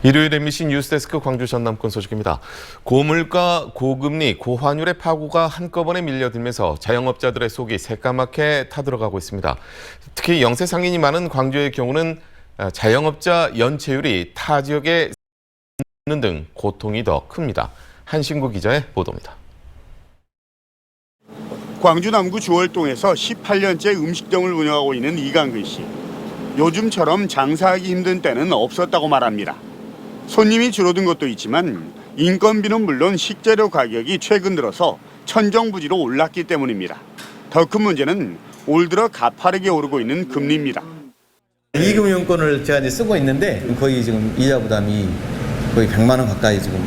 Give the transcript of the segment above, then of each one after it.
일요일 MBC 뉴스데스크 광주 전남권 소식입니다. 고물가, 고금리, 고환율의 파고가 한꺼번에 밀려들면서 자영업자들의 속이 새까맣게 타들어가고 있습니다. 특히 영세 상인이 많은 광주의 경우는 자영업자 연체율이 타 지역에 있는 등 고통이 더 큽니다. 한신구 기자의 보도입니다. 광주 남구 주월동에서 18년째 음식점을 운영하고 있는 이강근 씨. 요즘처럼 장사하기 힘든 때는 없었다고 말합니다. 손님이 줄어든 것도 있지만 인건비는 물론 식재료 가격이 최근 들어서 천정부지로 올랐기 때문입니다. 더 큰 문제는 올 들어 가파르게 오르고 있는 금리입니다. 이금융권을 제가 이제 쓰고 있는데 거의 지금 이자 부담이 거의 100만 원 가까이 지금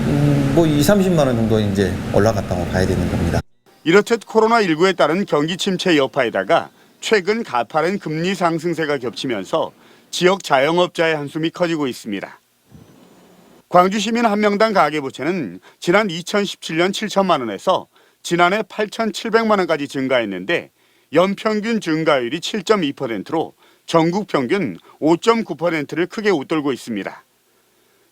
30만 원 정도 이제 올라갔다고 봐야 되는 겁니다. 이렇듯 코로나19에 따른 경기 침체 여파에다가 최근 가파른 금리 상승세가 겹치면서 지역 자영업자의 한숨이 커지고 있습니다. 광주 시민 한 명당 가계부채는 지난 2017년 7천만 원에서 지난해 8,700만 원까지 증가했는데 연평균 증가율이 7.2%로 전국 평균 5.9%를 크게 웃돌고 있습니다.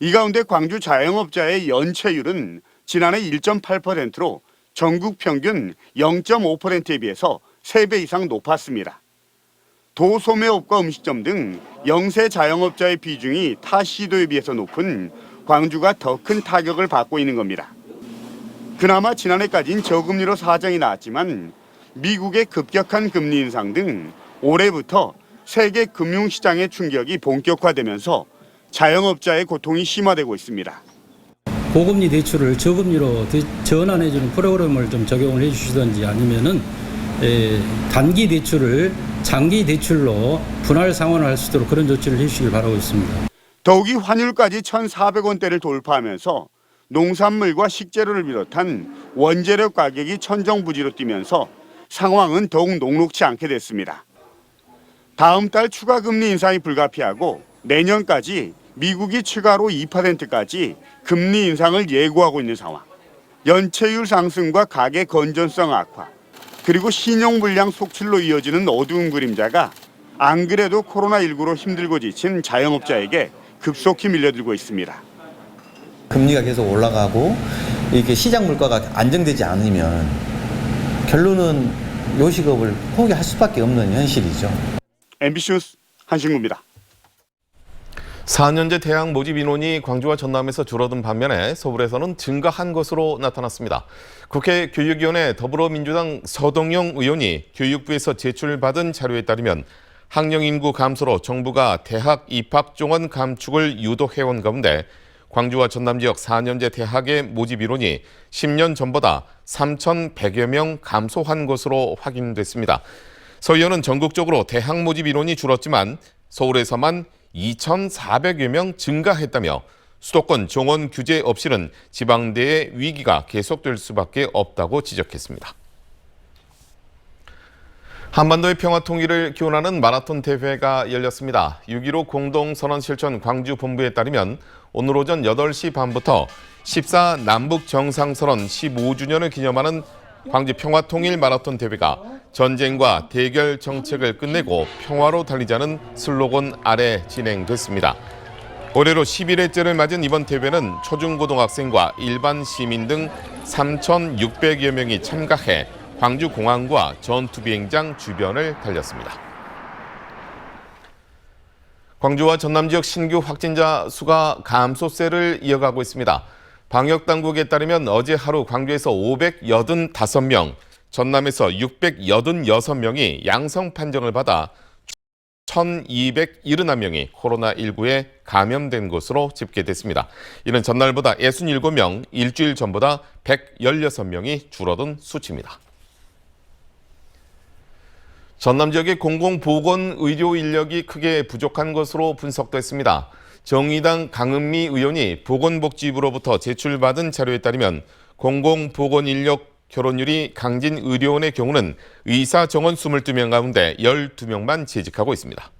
이 가운데 광주 자영업자의 연체율은 지난해 1.8%로 전국 평균 0.5%에 비해서 3배 이상 높았습니다. 도소매업과 음식점 등 영세 자영업자의 비중이 타 시도에 비해서 높은 광주가 더 큰 타격을 받고 있는 겁니다. 그나마 지난해까지는 저금리로 사정이 나왔지만 미국의 급격한 금리 인상 등 올해부터 세계 금융시장의 충격이 본격화되면서 자영업자의 고통이 심화되고 있습니다. 고금리 대출을 저금리로 전환해주는 프로그램을 좀 적용을 해주시든지 아니면은 단기 대출을 장기 대출로 분할 상환할 수 있도록 그런 조치를 해주시길 바라고 있습니다. 더욱이 환율까지 1,400원대를 돌파하면서 농산물과 식재료를 비롯한 원재료 가격이 천정부지로 뛰면서 상황은 더욱 녹록지 않게 됐습니다. 다음 달 추가 금리 인상이 불가피하고 내년까지 미국이 추가로 2%까지 금리 인상을 예고하고 있는 상황. 연체율 상승과 가계 건전성 악화, 그리고 신용불량 속출로 이어지는 어두운 그림자가 안 그래도 코로나19로 힘들고 지친 자영업자에게 급속히 밀려들고 있습니다. 금리가 계속 올라가고 이렇게 시장 물가가 안정되지 않으면 결론은 요식업을 포기할 수밖에 없는 현실이죠. MBC 뉴스 한신구입니다. 4년제 대학 모집 인원이 광주와 전남에서 줄어든 반면에 서울에서는 증가한 것으로 나타났습니다. 국회 교육위원회 더불어민주당 서동영 의원이 교육부에서 제출받은 자료에 따르면 학령 인구 감소로 정부가 대학 입학 정원 감축을 유도해온 가운데 광주와 전남 지역 4년제 대학의 모집 인원이 10년 전보다 3,100여 명 감소한 것으로 확인됐습니다. 서 의원은 전국적으로 대학 모집 인원이 줄었지만 서울에서만 2,400여 명 증가했다며 수도권 정원 규제 없이는 지방대의 위기가 계속될 수밖에 없다고 지적했습니다. 한반도의 평화 통일을 기원하는 마라톤 대회가 열렸습니다. 6.15 공동선언 실천 광주본부에 따르면 오늘 오전 8시 반부터 14 남북 정상선언 15주년을 기념하는 광주 평화통일 마라톤 대회가 전쟁과 대결 정책을 끝내고 평화로 달리자는 슬로건 아래 진행됐습니다. 올해로 11회째를 맞은 이번 대회는 초중고등학생과 일반 시민 등 3,600여 명이 참가해 광주공항과 전투비행장 주변을 달렸습니다. 광주와 전남 지역 신규 확진자 수가 감소세를 이어가고 있습니다. 방역당국에 따르면 어제 하루 광주에서 585명, 전남에서 686명이 양성 판정을 받아 1,271명이 코로나19에 감염된 것으로 집계됐습니다. 이는 전날보다 67명, 일주일 전보다 116명이 줄어든 수치입니다. 전남 지역의 공공보건의료 인력이 크게 부족한 것으로 분석됐습니다. 정의당 강은미 의원이 보건복지부로부터 제출받은 자료에 따르면 공공보건인력 결혼율이 강진 의료원의 경우는 의사 정원 22명 가운데 12명만 재직하고 있습니다.